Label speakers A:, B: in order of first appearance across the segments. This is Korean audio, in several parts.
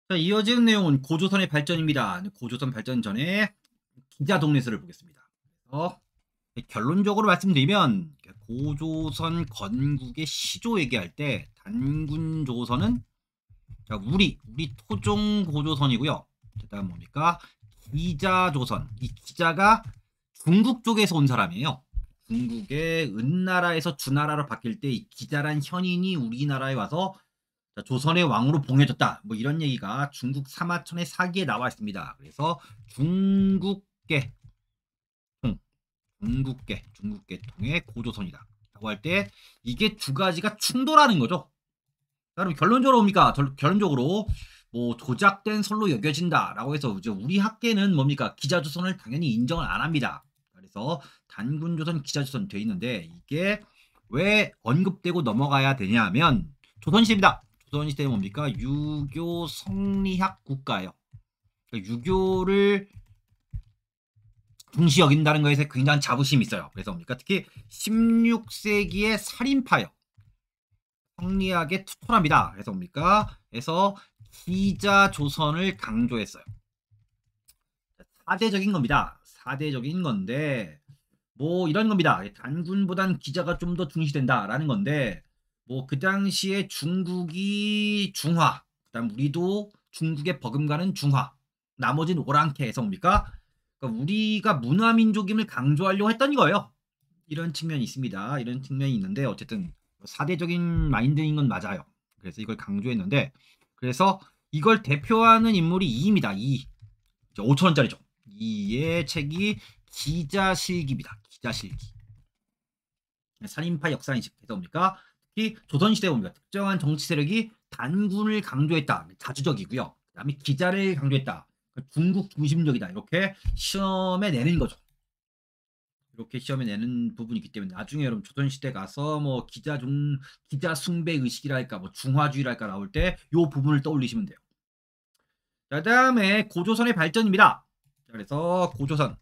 A: 자, 이어지는 내용은 고조선의 발전입니다. 고조선 발전 전에 기자 동네서를 보겠습니다. 그래서 결론적으로 말씀드리면 고조선 건국의 시조 얘기할 때 단군 조선은 자, 우리 토종 고조선이고요. 그다음 뭡니까? 기자 조선. 이 기자가 중국 쪽에서 온 사람이에요. 중국의 은나라에서 주나라로 바뀔 때 이 기자란 현인이 우리나라에 와서 자, 조선의 왕으로 봉해졌다. 뭐 이런 얘기가 중국 사마천의 사기에 나와 있습니다. 그래서 중국계 통, 중국계 통의 고조선이다. 라고 할 때 이게 두 가지가 충돌하는 거죠. 여러분 결론적으로 뭡니까? 결론적으로 뭐 조작된 설로 여겨진다라고 해서 이제 우리 학계는 뭡니까? 기자조선을 당연히 인정을 안 합니다. 그래서 단군조선, 기자조선 돼 있는데 이게 왜 언급되고 넘어가야 되냐면 조선시대입니다. 조선시대는 뭡니까? 유교 성리학 국가예요. 그러니까 유교를 중시 여긴다는 것에 굉장한 자부심이 있어요. 그래서 뭡니까? 특히 16세기의 살인파요. 성리학에 투철합니다. 그래서 뭡니까? 그래서 기자 조선을 강조했어요. 사대적인 겁니다. 사대적인 건데 뭐 이런 겁니다. 단군보단 기자가 좀 더 중시된다라는 건데 뭐 그 당시에 중국이 중화, 그다음 우리도 중국에 버금가는 중화, 나머지는 오랑캐 해서 뭡니까? 그러니까 우리가 문화민족임을 강조하려고 했던 거예요. 이런 측면이 있습니다. 이런 측면이 있는데 어쨌든 사대적인 마인드인 건 맞아요. 그래서 이걸 강조했는데 그래서 이걸 대표하는 인물이 이입니다. 이 5천원짜리죠. 이의 책이 기자실기입니다. 기자실기. 살인파 역사인식 해서 뭡니까? 특히 조선시대에 봅니다. 특정한 정치 세력이 단군을 강조했다. 자주적이고요. 그 다음에 기자를 강조했다. 중국 중심적이다. 이렇게 시험에 내는 거죠. 이렇게 시험에 내는 부분이 있기 때문에 나중에 여러분 조선시대 가서 뭐 기자 숭배 의식이랄까 뭐 중화주의랄까 나올 때 이 부분을 떠올리시면 돼요. 자, 그다음에 고조선의 발전입니다. 그래서 고조선의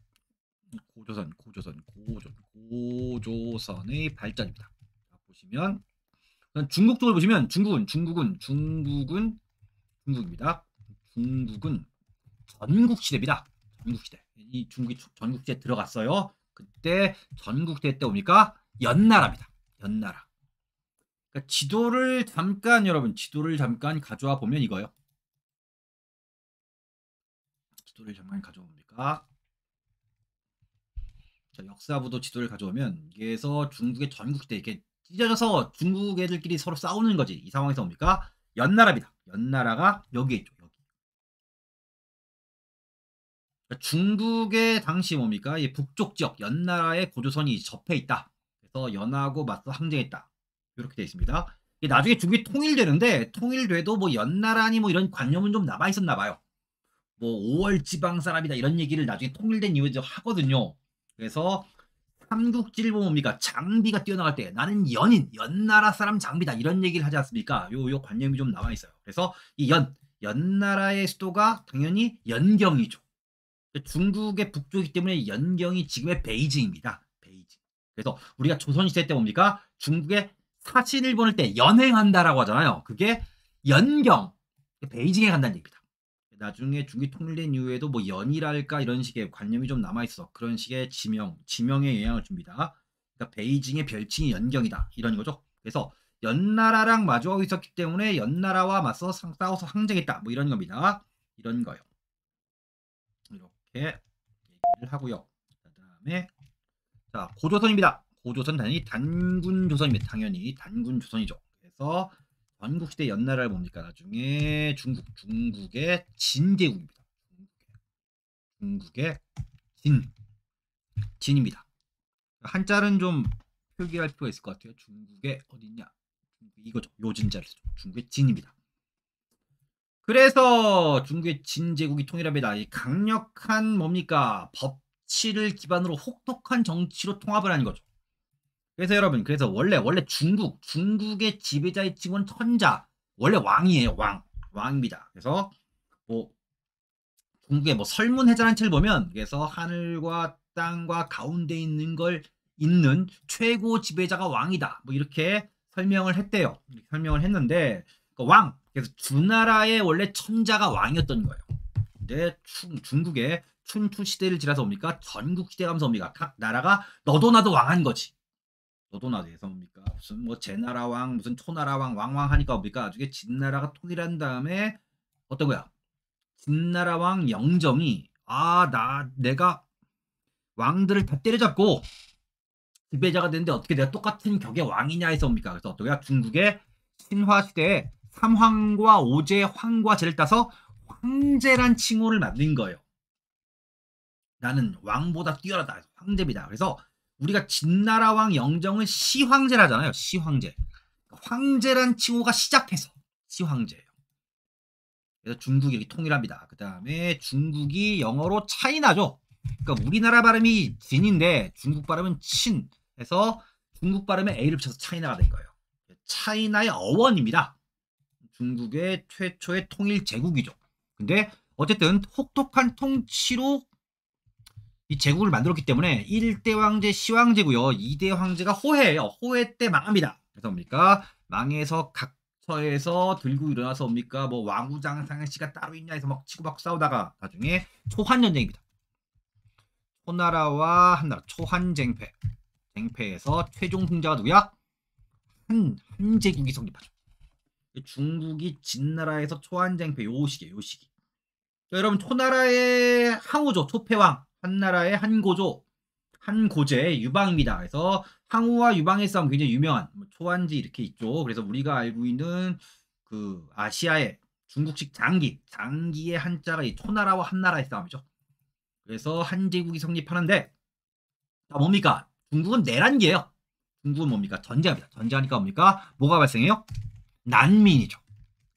A: 발전입니다. 자, 보시면 중국 쪽을 보시면 중국입니다. 중국은 전국시대입니다. 전국시대. 이 중국이 전국시대에 들어갔어요. 그때 전국시대 때 옵니까? 연나라입니다. 연나라. 그러니까 지도를 잠깐 가져와 보면 이거요. 지도를 잠깐 가져와 봅니까? 자, 역사부도 지도를 가져오면 여기에서 중국의 전국시대 이렇게 찢어져서 중국 애들끼리 서로 싸우는 거지. 이 상황에서 뭡니까? 연나라입니다. 연나라가 여기에 있죠. 여기. 그러니까 중국의 당시 뭡니까? 이 북쪽 지역 연나라의 고조선이 접해 있다. 그래서 연하고 맞서 항쟁했다. 이렇게 되어 있습니다. 나중에 중국이 통일되는데 통일돼도 뭐 연나라니 뭐 이런 관념은 좀 남아 있었나 봐요. 뭐 5월 지방 사람이다 이런 얘기를 나중에 통일된 이후에 하거든요. 그래서 삼국지를 보면 뭡니까? 장비가 뛰어나갈 때 나는 연나라 사람 장비다 이런 얘기를 하지 않습니까? 요 관념이 좀 남아 있어요. 그래서 이 연나라의 수도가 당연히 연경이죠. 중국의 북쪽이기 때문에 연경이 지금의 베이징입니다. 베이징. 그래서 우리가 조선시대 때 뭡니까? 중국의 사신을 보낼 때 연행한다라고 하잖아요. 그게 연경, 베이징에 간다는 얘기입니다. 나중에 중국이 통일된 이후에도 뭐 연이랄까 이런 식의 관념이 좀 남아있어. 그런 식의 지명에 영향을 줍니다. 그러니까 베이징의 별칭이 연경이다. 이런 거죠. 그래서 연나라랑 마주하고 있었기 때문에 연나라와 맞서 싸워서 항쟁했다. 뭐 이런 겁니다. 이런 거요. 이렇게 얘기를 하고요. 그다음에 자 고조선입니다. 고조선 당연히 단군조선입니다. 당연히 단군조선이죠. 그래서 전국시대 연나라를 뭡니까? 나중에 중국의 진제국입니다. 중국의 진입니다. 한자는 좀 표기할 필요가 있을 것 같아요. 중국의 어딨냐? 이거죠. 요진자를 쓰죠. 중국의 진입니다. 그래서 중국의 진제국이 통일합니다. 이 강력한 뭡니까? 법치를 기반으로 혹독한 정치로 통합을 하는 거죠. 그래서 여러분, 그래서 원래 중국의 지배자의 칭호는 천자, 원래 왕이에요. 왕입니다. 그래서 뭐 중국의 뭐 설문해자라는 책을 보면 그래서 하늘과 땅과 가운데 있는 걸 잇는 최고 지배자가 왕이다. 뭐 이렇게 설명을 했대요. 이렇게 설명을 했는데 그 그래서 주나라의 원래 천자가 왕이었던 거예요. 근데 중국의 춘추 시대를 지나서 뭡니까? 전국 시대 가면서 뭡니까? 각 나라가 너도 나도 왕한 거지. 너도 나도 해서 뭡니까? 무슨 뭐 제나라 왕, 무슨 초나라 왕, 왕왕 하니까 뭡니까? 나중에 진나라가 통일한 다음에 어떤 거야? 진나라 왕 영정이 내가 왕들을 다 때려잡고 지배자가 됐는데 어떻게 내가 똑같은 격의 왕이냐 해서 뭡니까? 그래서 어떤 거야? 중국의 신화 시대에 삼황과 오제, 황과 제를 따서 황제란 칭호를 만든 거예요. 나는 왕보다 뛰어나다. 황제입니다. 그래서 우리가 진나라 왕 영정을 시황제라잖아요. 시황제. 황제란 칭호가 시작해서 시황제예요. 그래서 중국이 이렇게 통일합니다. 그 다음에 중국이 영어로 차이나죠. 그러니까 우리나라 발음이 진인데 중국 발음은 친 해서 중국 발음에 A를 붙여서 차이나가 된 거예요. 차이나의 어원입니다. 중국의 최초의 통일 제국이죠. 근데 어쨌든 혹독한 통치로 이 제국을 만들었기 때문에 1대 황제 시황제고요. 2대 황제가 호해예요. 호해 때 망합니다. 그래서 뭡니까? 망해서 각처에서 들고 일어나서 뭡니까? 뭐 왕후장상의 씨가 따로 있냐 해서 막 치고받고 싸우다가 나중에 초한전쟁입니다. 초나라와 한나라 초한쟁패. 쟁패에서 최종 승자가 누구야? 한제국이 성립하죠. 중국이 진나라에서 초한쟁패 요 시기. 여러분 초나라의 항우죠. 초패왕. 한나라의 한고조. 한고제의 유방입니다. 그래서 항우와 유방의 싸움 굉장히 유명한 초한지 이렇게 있죠. 그래서 우리가 알고 있는 그 아시아의 중국식 장기의 한자가 이 초나라와 한나라의 싸움이죠. 그래서 한제국이 성립하는데 뭡니까? 중국은 내란기예요. 중국은 뭡니까? 전쟁합니다. 전쟁하니까 뭡니까? 뭐가 발생해요? 난민이죠.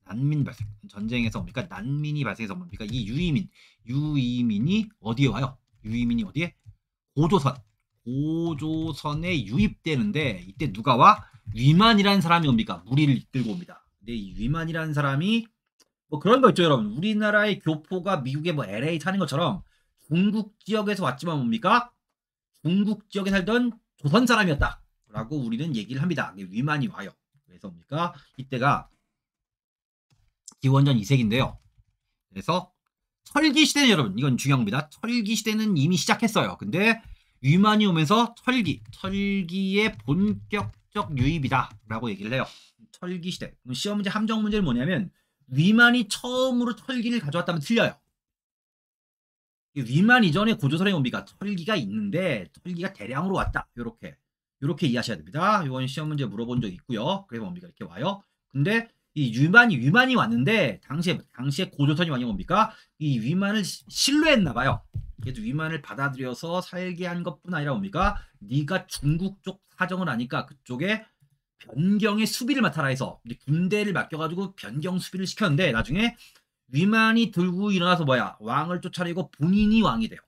A: 난민 발생. 전쟁에서 뭡니까? 난민이 발생해서 뭡니까? 이 유이민이 어디에 와요? 유이민이 어디에? 고조선에 유입되는데 이때 누가 와? 위만이라는 사람이 옵니까? 무리를 이끌고 옵니다. 근데 이 위만이라는 사람이 뭐 그런 거 있죠, 여러분. 우리나라의 교포가 미국의 뭐 LA 사는 것처럼 중국 지역에서 왔지만 뭡니까? 중국 지역에 살던 조선 사람이었다. 라고 우리는 얘기를 합니다. 위만이 와요. 그래서 뭡니까? 이때가 기원전 2세기인데요. 그래서 철기 시대는 여러분 이건 중요한 겁니다. 철기 시대는 이미 시작했어요. 근데 위만이 오면서 철기의 본격적 유입이다 라고 얘기를 해요. 철기 시대. 시험 문제 함정 문제는 뭐냐면 위만이 처음으로 철기를 가져왔다면 틀려요. 위만 이전에 고조선에 뭡니까? 철기가 있는데 철기가 대량으로 왔다. 요렇게 이해하셔야 됩니다. 이건 시험 문제 물어본 적 있고요. 그래서 뭡니까? 이렇게 와요. 근데 이 위만이 왔는데 당시에 고조선이 왕이 뭡니까? 이 위만을 신뢰했나 봐요. 그래서 위만을 받아들여서 살게 한 것뿐 아니라 뭡니까? 네가 중국 쪽 사정을 아니까 그쪽에 변경의 수비를 맡아라 해서 군대를 맡겨가지고 변경 수비를 시켰는데 나중에 위만이 들고 일어나서 왕을 쫓아내고 본인이 왕이 돼요.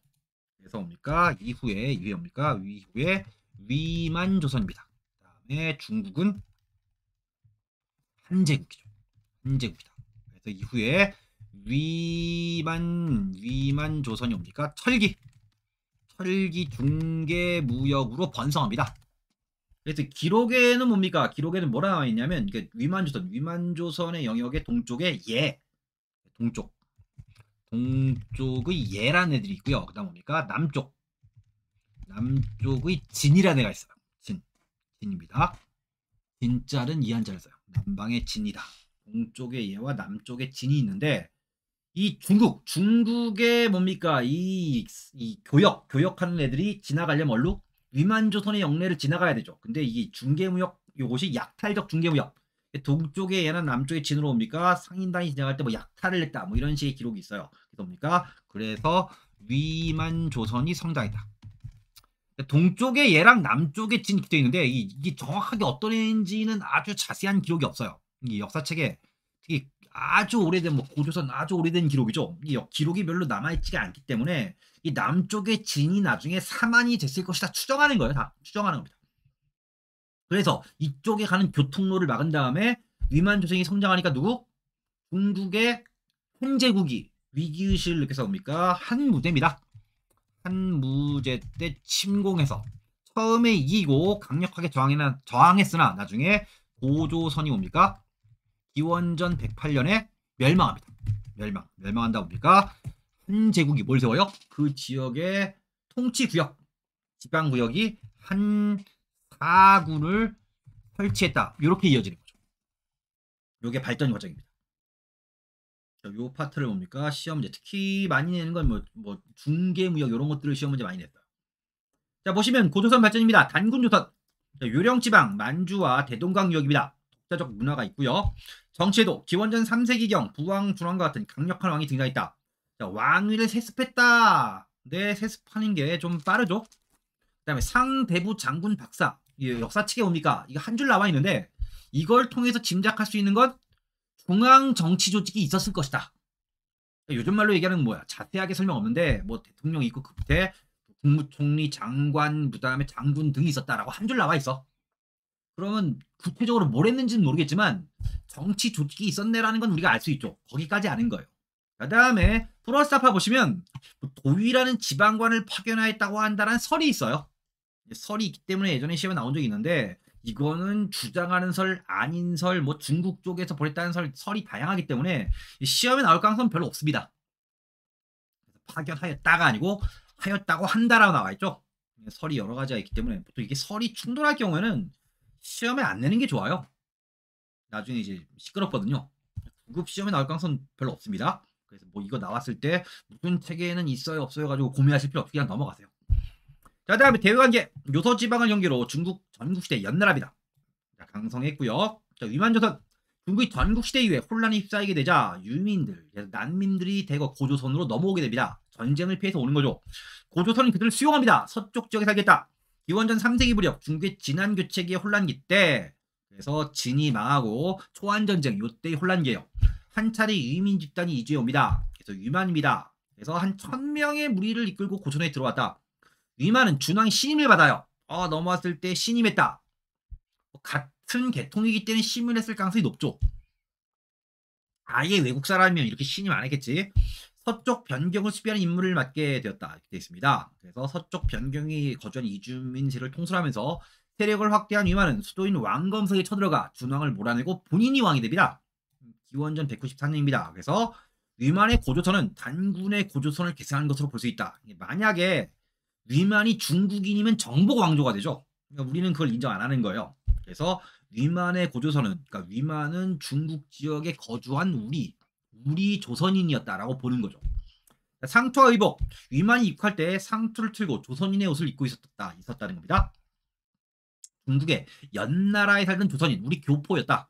A: 그래서 뭡니까? 이후에 위만조선입니다. 그 다음에 중국은 한제국이죠. 한제국이다. 그래서 이후에 위만조선이 옵니까? 철기 중개무역으로 번성합니다. 그래서 기록에는 뭡니까? 기록에는 뭐라 나와 있냐면 위만조선의 영역의 동쪽에 동쪽의 예라는 애들이 있고요. 그 다음 뭡니까? 남쪽의 진이라는 애가 있어요. 진입니다. 진자는 이한자를 써요. 남방의 진이다. 동쪽의 예와 남쪽의 진이 있는데 이 중국의 뭡니까? 이 교역하는 애들이 지나가려면 얼루 위만조선의 영내를 지나가야 되죠. 근데 이 중개무역 요것이 약탈적 중개무역. 동쪽의 예나 남쪽의 진으로 옵니까? 상인단이 지나갈 때 뭐 약탈을 했다. 뭐 이런 식의 기록이 있어요. 그래서 위만조선이 성장했다. 동쪽의 예랑 남쪽의 진이 붙어 있는데 이게 정확하게 어떤 애인지는 아주 자세한 기록이 없어요. 이 역사책에 특히 아주 오래된 고조선 아주 오래된 기록이죠. 이 기록이 별로 남아있지가 않기 때문에 이 남쪽의 진이 나중에 사만이 됐을 것이다 추정하는 거예요. 다 추정하는 겁니다. 그래서 이쪽에 가는 교통로를 막은 다음에 위만조선이 성장하니까 중국의 한제국이 위기의식을 느껴서 옵니까? 한무제입니다. 한무제 때 침공해서 처음에 이기고 강력하게 저항했으나 나중에 고조선이 옵니까? 기원전 108년에 멸망합니다. 멸망한다 보니까 한 제국이 뭘 세워요? 그 지역의 통치구역, 지방구역이 한 4군을 설치했다. 이렇게 이어지는 거죠. 이게 발전 과정입니다. 요 파트를 뭡니까? 시험 문제 특히 많이 내는 건 뭐 중개무역 이런 것들을 시험 문제 많이 냈어요. 자, 보시면 고조선 발전입니다. 단군조선, 요령지방 만주와 대동강 유역입니다. 독자적 문화가 있고요. 정치에도 기원전 3세기경 부왕, 준왕과 같은 강력한 왕이 등장했다. 자, 왕위를 세습했다. 네, 세습하는 게 좀 빠르죠. 그 다음에 상대부 장군 박사, 역사책에 뭡니까? 이거 한 줄 나와 있는데 이걸 통해서 짐작할 수 있는 건 중앙 정치 조직이 있었을 것이다. 요즘 말로 얘기하는 뭐야? 자세하게 설명 없는데 뭐 대통령 있고 그 밑에 국무총리, 장관, 그다음에 장군 등이 있었다라고 한 줄 나와 있어. 그러면 구체적으로 뭘 했는지는 모르겠지만 정치 조직이 있었네라는 건 우리가 알 수 있죠. 거기까지 아는 거예요. 그다음에 프로스타파 보시면 도위라는 지방관을 파견하였다고 한다는 설이 있어요. 설이 있기 때문에 예전에 시험에 나온 적이 있는데 이거는 주장하는 설, 아닌 설, 뭐 중국 쪽에서 보냈다는 설이 다양하기 때문에 시험에 나올 가능성은 별로 없습니다. 파견하였다가 아니고 하였다고 한다라고 나와 있죠. 설이 여러 가지가 있기 때문에 보통 이게 설이 충돌할 경우에는 시험에 안 내는 게 좋아요. 나중에 이제 시끄럽거든요. 9급 시험에 나올 가능성은 별로 없습니다. 그래서 뭐 이거 나왔을 때 무슨 체계에는 있어요 없어요 가지고 고민하실 필요 없이 그냥 넘어가세요. 자, 다음에 대외관계. 요서지방을 경계로 중국 전국시대 연나라입니다. 자, 강성했고요. 자, 위만조선. 중국이 전국시대 이후에 혼란에 휩싸이게 되자 유민들, 난민들이 대거 고조선으로 넘어오게 됩니다. 전쟁을 피해서 오는 거죠. 고조선은 그들을 수용합니다. 서쪽 지역에 살겠다. 기원전 3세기 무렵 중국의 진안교체기의 혼란기 때, 그래서 진이 망하고 초안전쟁 요때의 혼란기예요. 한 차례 유민 집단이 이주해 옵니다. 그래서 위만입니다. 그래서 한 1000명의 무리를 이끌고 고조선에 들어왔다. 위만은 준왕의 신임을 받아요. 넘어왔을 때 신임했다. 같은 계통이기 때문에 신임을 했을 가능성이 높죠. 아예 외국 사람이면 이렇게 신임 안 했겠지. 서쪽 변경을 수비하는 임무를 맡게 되었다. 이렇게 되어 있습니다. 그래서 서쪽 변경이 거주한 이주민세를 통솔하면서 세력을 확대한 위만은 수도인 왕검성에 쳐들어가 준왕을 몰아내고 본인이 왕이 됩니다. 기원전 194년입니다. 그래서 위만의 고조선은 단군의 고조선을 계승한 것으로 볼 수 있다. 만약에 위만이 중국인이면 정복 왕조가 되죠. 그러니까 우리는 그걸 인정 안 하는 거예요. 그래서 위만의 고조선은, 그러니까 위만은 중국 지역에 거주한 우리 조선인이었다라고 보는 거죠. 상투와 의복. 위만이 입국할 때 상투를 틀고 조선인의 옷을 입고 있었다는 겁니다. 중국의 연나라에 살던 조선인, 우리 교포였다.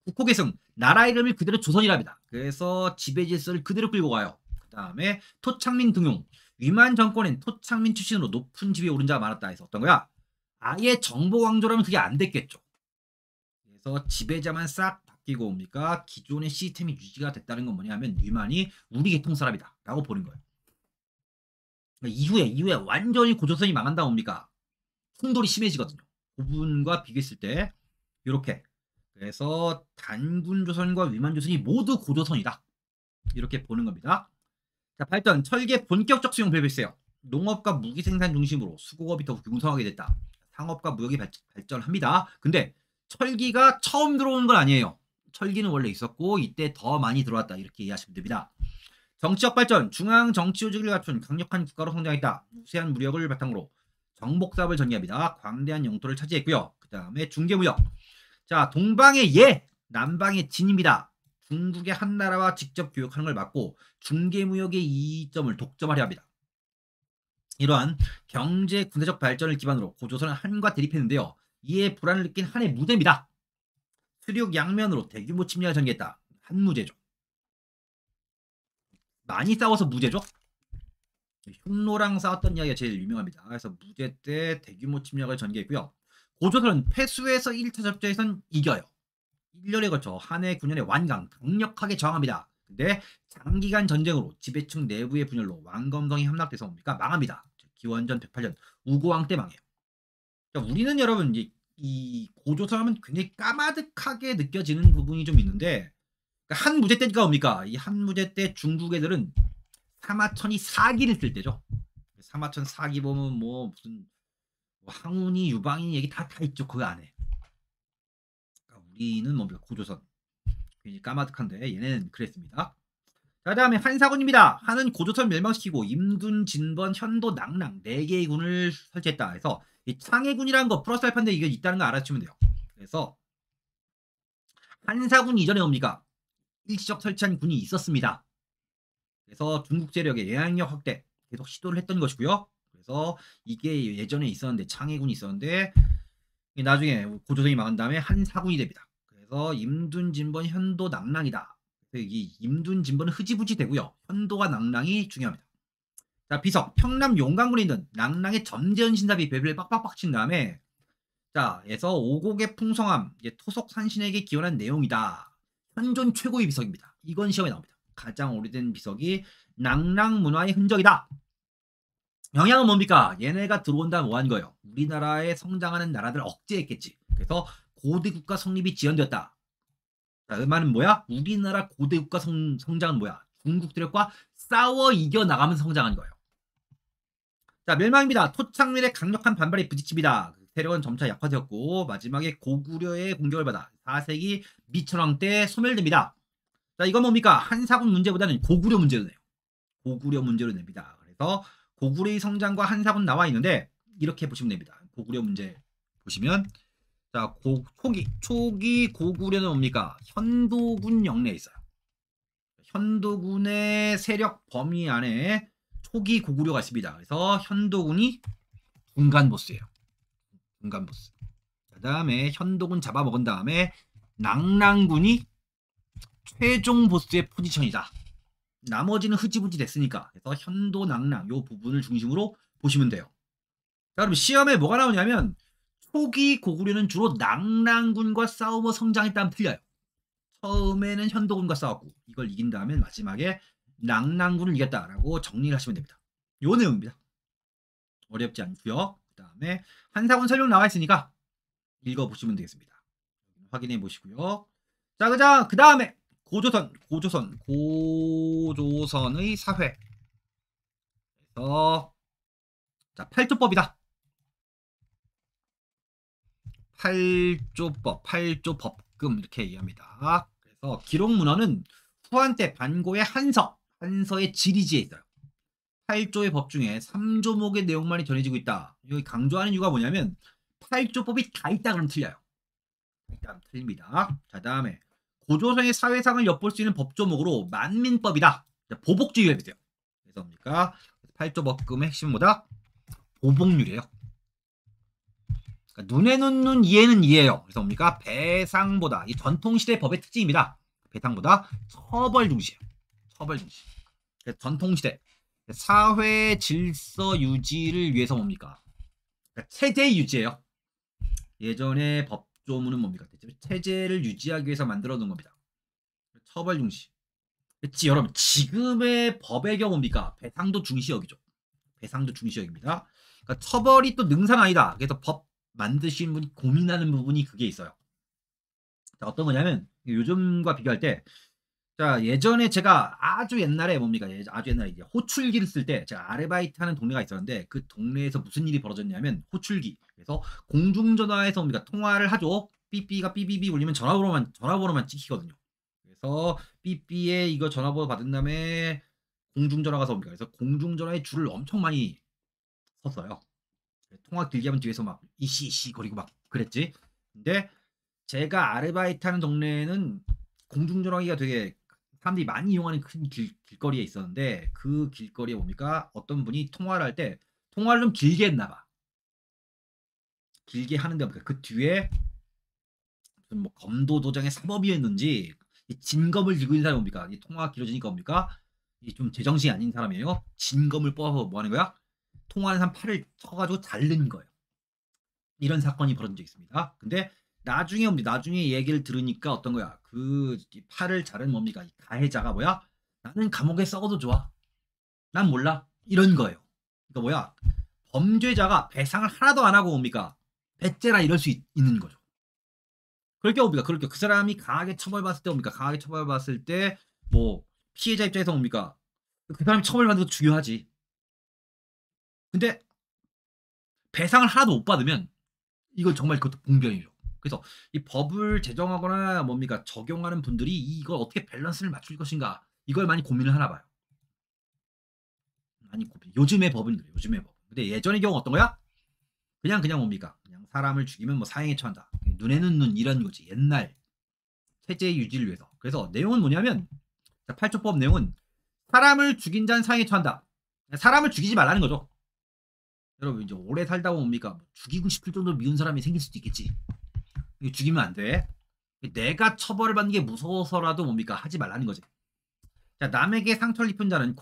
A: 국호계승, 나라 이름을 그대로 조선이랍니다. 그래서 지배 질서를 그대로 끌고 가요. 그 다음에 토착민 등용. 위만 정권엔 토착민 출신으로 높은 지위에 오른 자가 많았다 해서 어떤 거야? 아예 정복 왕조라면 그게 안 됐겠죠. 그래서 지배자만 싹 바뀌고 옵니까? 기존의 시스템이 유지가 됐다는 건 뭐냐면 위만이 우리 계통 사람이다 라고 보는 거예요. 이후에 완전히 고조선이 망한다 옵니까? 충돌이 심해지거든요. 부분과 비교했을 때 이렇게. 그래서 단군조선과 위만조선이 모두 고조선이다. 이렇게 보는 겁니다. 자, 발전. 철계 본격적 수용 배배했어요. 농업과 무기 생산 중심으로 수공업이 더 융성하게 됐다. 상업과 무역이 발전합니다. 근데 철기가 처음 들어오는 건 아니에요. 철기는 원래 있었고 이때 더 많이 들어왔다. 이렇게 이해하시면 됩니다. 정치적 발전. 중앙 정치 조직을 갖춘 강력한 국가로 성장했다. 우세한 무력을 바탕으로 정복사업을 전개합니다. 광대한 영토를 차지했고요. 그 다음에 중개무역. 자, 동방의 예, 남방의 진입니다. 중국의 한 나라와 직접 교역하는 걸 막고 중개무역의 이점을 독점하려 합니다. 이러한 경제 군사적 발전을 기반으로 고조선은 한과 대립했는데요. 이에 불안을 느낀 한의 무제입니다. 수륙 양면으로 대규모 침략을 전개했다. 한무제죠. 많이 싸워서 무제죠. 흉노랑 싸웠던 이야기가 제일 유명합니다. 그래서 무제 때 대규모 침략을 전개했고요. 고조선은 패수에서 1차 접전에선 이겨요. 1년에 걸쳐 한해 9년에 완강 강력하게 저항합니다. 근데 장기간 전쟁으로 지배층 내부의 분열로 왕검성이 함락돼서 뭡니까? 망합니다. 기원전 108년 우고왕 때 망해요. 그러니까 우리는 여러분 이 고조선하면 굉장히 까마득하게 느껴지는 부분이 좀 있는데, 그러니까 한무제 때가 뭡니까? 이 한무제 때 중국 애들은 사마천이 사기를 쓸 때죠. 사마천 사기 보면 뭐 무슨 항운이 유방인 얘기 다 있죠 그 안에. 그러니까 우리는 뭡니까? 고조선. 굉장히 까마득한데 얘는 그랬습니다. 자, 다음에 한사군입니다. 한은 고조선 멸망시키고 임둔, 진번, 현도, 낙랑 4개의 군을 설치했다. 그래서 이 창해군이라는 거 플러스 알파인데 이게 있다는 거 알아주시면 돼요. 그래서 한사군 이전에 뭡니까? 일시적 설치한 군이 있었습니다. 그래서 중국 세력의 영향력 확대 계속 시도를 했던 것이고요. 그래서 이게 예전에 있었는데 창해군이 있었는데 나중에 고조선이 망한 다음에 한사군이 됩니다. 그래서 임둔, 진번, 현도, 낙랑이다. 이 임둔, 진번은 흐지부지 되고요. 현도와 낙랑이 중요합니다. 자, 비석 평남 용강군에 있는 낙랑의 점재현 신사비 배비를 빡빡빡 친 다음에 자, 에서 오곡의 풍성함, 토속 산신에게 기원한 내용이다. 현존 최고의 비석입니다. 이건 시험에 나옵니다. 가장 오래된 비석이 낙랑 문화의 흔적이다. 영향은 뭡니까? 얘네가 들어온다 뭐 한 거예요? 우리나라에 성장하는 나라들 억제했겠지. 그래서 고대 국가 성립이 지연되었다. 자, 그 말은 뭐야? 우리나라 고대 국가 성장은 뭐야? 중국 세력과 싸워 이겨 나가면서 성장한 거예요. 자, 멸망입니다. 토착밀의 강력한 반발에 부딪힙니다. 세력은 점차 약화되었고 마지막에 고구려의 공격을 받아 4세기 미천왕 때 소멸됩니다. 자, 이건 뭡니까? 한사군 문제보다는 고구려 문제로 내요. 고구려 문제로 냅니다. 그래서 고구려의 성장과 한사군 나와 있는데 이렇게 보시면 됩니다. 고구려 문제 보시면 자, 초기 고구려는 뭡니까? 현도군 영내에 있어요. 현도군의 세력 범위 안에 초기 고구려가 있습니다. 그래서 현도군이 중간 보스예요. 중간 보스. 그 다음에 현도군 잡아먹은 다음에 낙랑군이 최종 보스의 포지션이다. 나머지는 흐지부지 됐으니까. 그래서 현도, 낙랑 요 부분을 중심으로 보시면 돼요. 자, 그럼 시험에 뭐가 나오냐면 초기 고구려는 주로 낙랑군과 싸우며 성장했다면 틀려요. 처음에는 현도군과 싸웠고 이걸 이긴 다음에 마지막에 낙랑군을 이겼다라고 정리를 하시면 됩니다. 요 내용입니다. 어렵지 않고요. 그 다음에 한사군 설명 나와 있으니까 읽어보시면 되겠습니다. 확인해 보시고요. 자, 그 다음에 고조선의 사회. 그래서 자, 8조법이다. 8조법, 8조 법금 이렇게 얘기합니다. 그래서 기록문헌은 후한 때 반고의 한서의 지리지에 있어요. 8조의 법 중에 3조목의 내용만이 전해지고 있다. 여기 강조하는 이유가 뭐냐면 8조법이 다 있다 그러면 틀려요. 일단 틀립니다. 자, 다음에 고조선의 사회상을 엿볼 수 있는 법조목으로 만민법이다. 보복주의에 비해요. 그래서 뭡니까? 8조 법금의 핵심은 뭐다? 보복률이에요. 그러니까 눈에는 눈, 이해는 이해예요. 그래서 뭡니까? 배상보다 이 전통시대 법의 특징입니다. 배상보다 처벌 중시예요. 처벌 중시. 전통시대 사회 질서 유지를 위해서 뭡니까? 그러니까 체제 유지예요. 예전에 법조문은 뭡니까? 체제를 유지하기 위해서 만들어 놓은 겁니다. 처벌 중시. 그치, 여러분 지금의 법의 경우 뭡니까? 배상도 중시역이죠. 배상도 중시역입니다. 그러니까 처벌이 또 능사는 아니다. 그래서 법 만드신 분이 고민하는 부분이 그게 있어요. 자, 어떤 거냐면 요즘과 비교할 때 자, 예전에 제가 아주 옛날에 뭡니까? 아주 옛날에 이제 호출기를 쓸 때 제가 아르바이트 하는 동네가 있었는데 그 동네에서 무슨 일이 벌어졌냐면 호출기. 그래서 공중전화에서 뭡니까? 통화를 하죠. 삐삐가 삐삐삐 울리면 전화번호만 찍히거든요. 그래서 삐삐에 이거 전화번호 받은 다음에 공중전화가 옵니까? 그래서 공중전화에 줄을 엄청 많이 섰어요. 통화 길게 하면 뒤에서 막 이씨 거리고 막 그랬지. 근데 제가 아르바이트 하는 동네는 공중전화기가 되게 사람들이 많이 이용하는 큰 길거리에 있었는데 그 길거리에 뭡니까? 어떤 분이 통화를 할 때 통화를 좀 길게 했나 봐. 길게 하는데 뭡니까? 그 뒤에 무슨 뭐 검도도장의 사법이었는지 진검을 들고 있는 사람이 뭡니까? 이 통화가 길어지니까 뭡니까? 이 좀 제정신이 아닌 사람이에요. 진검을 뽑아서 뭐 하는 거야? 통화하는 사람 팔을 쳐가지고 자른 거예요. 이런 사건이 벌어진 적이 있습니다. 근데 나중에 얘기를 들으니까 어떤 거야? 그 팔을 자른 뭡니까? 이 가해자가 뭐야? 나는 감옥에 썩어도 좋아. 난 몰라. 이런 거예요. 그러니까 뭐야? 범죄자가 배상을 하나도 안 하고 뭡니까? 배째라 이럴 수 있는 거죠. 그럴 경우 뭡니까? 그럴 경우 그 사람이 강하게 처벌받았을 때 뭡니까? 강하게 처벌받았을 때 뭐 피해자 입장에서 뭡니까? 그 사람이 처벌받는 것도 중요하지. 근데 배상을 하나도 못 받으면 이건 정말 그것도 봉변이죠. 그래서 이 법을 제정하거나 뭡니까 적용하는 분들이 이걸 어떻게 밸런스를 맞출 것인가 이걸 많이 고민을 하나 봐요. 많이 고민. 요즘의 법은 그래요. 요즘의 법. 근데 예전의 경우 어떤 거야? 그냥 뭡니까? 그냥 사람을 죽이면 뭐 사형에 처한다. 눈에는 눈 이런 거지. 옛날 체제 유지를 위해서. 그래서 내용은 뭐냐면 8조법 내용은 사람을 죽인 자는 사형에 처한다. 사람을 죽이지 말라는 거죠. 여러분 이제 오래 살다 보면 뭡니까? 죽이고 싶을 정도로 미운 사람이 생길 수도 있겠지. 죽이면 안 돼. 내가 처벌을 받는 게 무서워서라도 뭡니까? 하지 말라는 거지. 자, 남에게 상처를 입힌 자는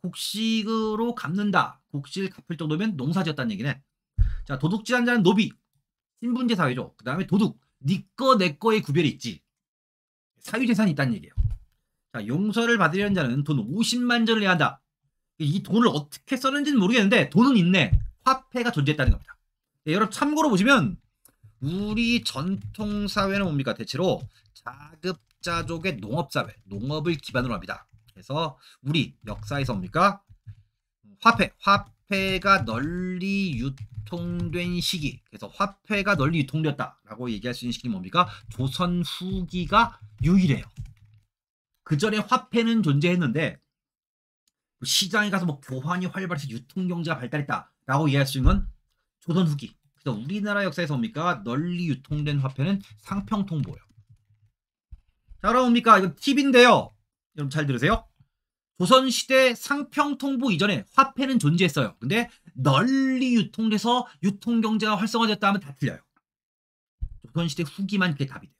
A: 곡식으로 갚는다. 곡식을 갚을 정도면 농사지었다는 얘기네. 자, 도둑질한 자는 노비. 신분제 사회죠. 그 다음에 도둑. 니꺼 내꺼의 구별이 있지. 사유재산이 있다는 얘기예요. 자, 용서를 받으려는 자는 돈 50만 전을 내야 한다. 이 돈을 어떻게 썼는지는 모르겠는데 돈은 있네. 화폐가 존재했다는 겁니다. 네, 여러분 참고로 보시면 우리 전통사회는 뭡니까? 대체로 자급자족의 농업사회, 농업을 기반으로 합니다. 그래서 우리 역사에서 뭡니까? 화폐가 널리 유통된 시기. 그래서 화폐가 널리 유통되었다라고 얘기할 수 있는 시기는 뭡니까? 조선 후기가 유일해요. 그 전에 화폐는 존재했는데 시장에 가서 뭐 교환이 활발해서 유통경제가 발달했다라고 이해할 수 있는 건 조선 후기. 그래서 우리나라 역사에서 뭡니까? 널리 유통된 화폐는 상평통보예요. 자, 그럼 뭡니까? 이거 팁인데요. 여러분 잘 들으세요. 조선시대 상평통보 이전에 화폐는 존재했어요. 근데 널리 유통돼서 유통경제가 활성화됐다 하면 다 틀려요. 조선시대 후기만 그게 답이 돼요.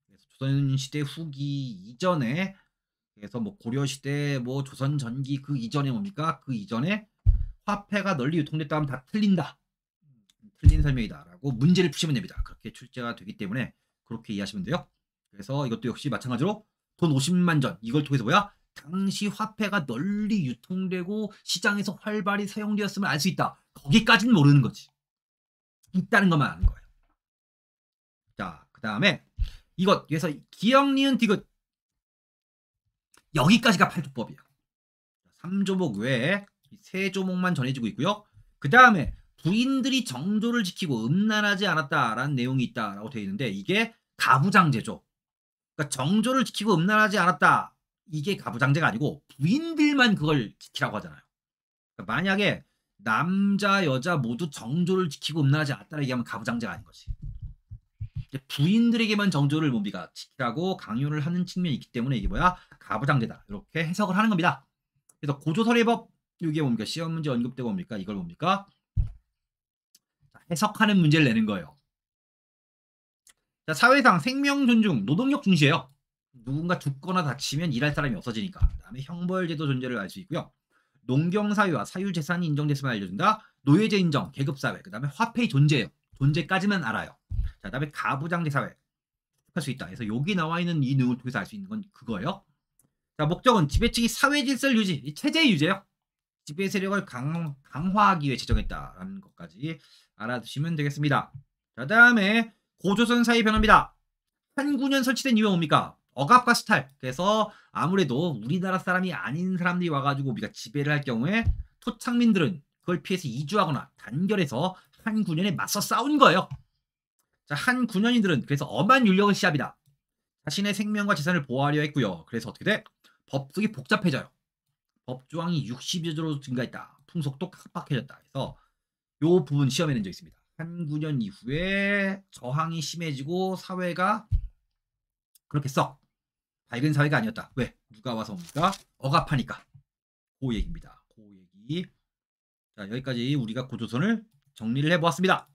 A: 그래서 조선시대 후기 이전에 그래서 뭐 고려시대 뭐 조선 전기 그 이전에 뭡니까? 그 이전에 화폐가 널리 유통됐다 하면 다 틀린다. 틀린 설명이다라고 문제를 푸시면 됩니다. 그렇게 출제가 되기 때문에 그렇게 이해하시면 돼요. 그래서 이것도 역시 마찬가지로 돈 50만 전 이걸 통해서 뭐야? 당시 화폐가 널리 유통되고 시장에서 활발히 사용되었음을 알 수 있다. 거기까지는 모르는 거지. 있다는 것만 아는 거예요. 자, 그 다음에 이것 그래서 기역, 니은, 디귿 여기까지가 8조법이에요. 3조목 외에 3조목만 전해지고 있고요. 그 다음에 부인들이 정조를 지키고 음란하지 않았다라는 내용이 있다라고 되어 있는데 이게 가부장제죠. 그러니까 정조를 지키고 음란하지 않았다. 이게 가부장제가 아니고 부인들만 그걸 지키라고 하잖아요. 그러니까 만약에 남자 여자 모두 정조를 지키고 음란하지 않았다라 얘기하면 가부장제가 아닌 거지. 부인들에게만 정조를 뭡니까 지키라고 강요를 하는 측면이 있기 때문에 이게 뭐야 가부장제다 이렇게 해석을 하는 겁니다. 그래서 고조선해법 이게 뭡니까 시험 문제 언급되고 뭡니까 이걸 뭡니까 해석하는 문제를 내는 거예요. 자, 사회상 생명 존중, 노동력 중시예요. 누군가 죽거나 다치면 일할 사람이 없어지니까. 그다음에 형벌제도 존재를 알 수 있고요. 농경사회와 사유재산이 인정됐음을 알려준다. 노예제 인정, 계급사회. 그다음에 화폐의 존재예요. 존재까지만 알아요. 자, 그다음에 가부장제 사회 할 수 있다. 그래서 여기 나와 있는 이 내용을 통해서 알 수 있는 건 그거예요. 자, 목적은 지배층이 사회 질서를 유지, 체제 유지예요. 지배 세력을 강화하기 위해 제정했다라는 것까지 알아두시면 되겠습니다. 자, 다음에 고조선 사회 변화입니다. 한 9년 설치된 이유가 뭡니까? 억압과 수탈. 그래서 아무래도 우리나라 사람이 아닌 사람들이 와가지고 우리가 지배를 할 경우에 토착민들은 그걸 피해서 이주하거나 단결해서 한 9년에 맞서 싸운 거예요. 자, 한 9년이들은 그래서 엄한 윤력을 시합이다. 자신의 생명과 재산을 보호하려 했고요. 그래서 어떻게 돼? 법석이 복잡해져요. 법조항이 60여 조로 증가했다. 풍속도 각박해졌다. 그래서 요 부분 시험에 낸 적 있습니다. 한 9년 이후에 저항이 심해지고 사회가 그렇게 썩 밝은 사회가 아니었다. 왜? 누가 와서 옵니까? 억압하니까. 그 얘기입니다. 그 얘기. 자, 여기까지 우리가 고조선을 정리를 해보았습니다.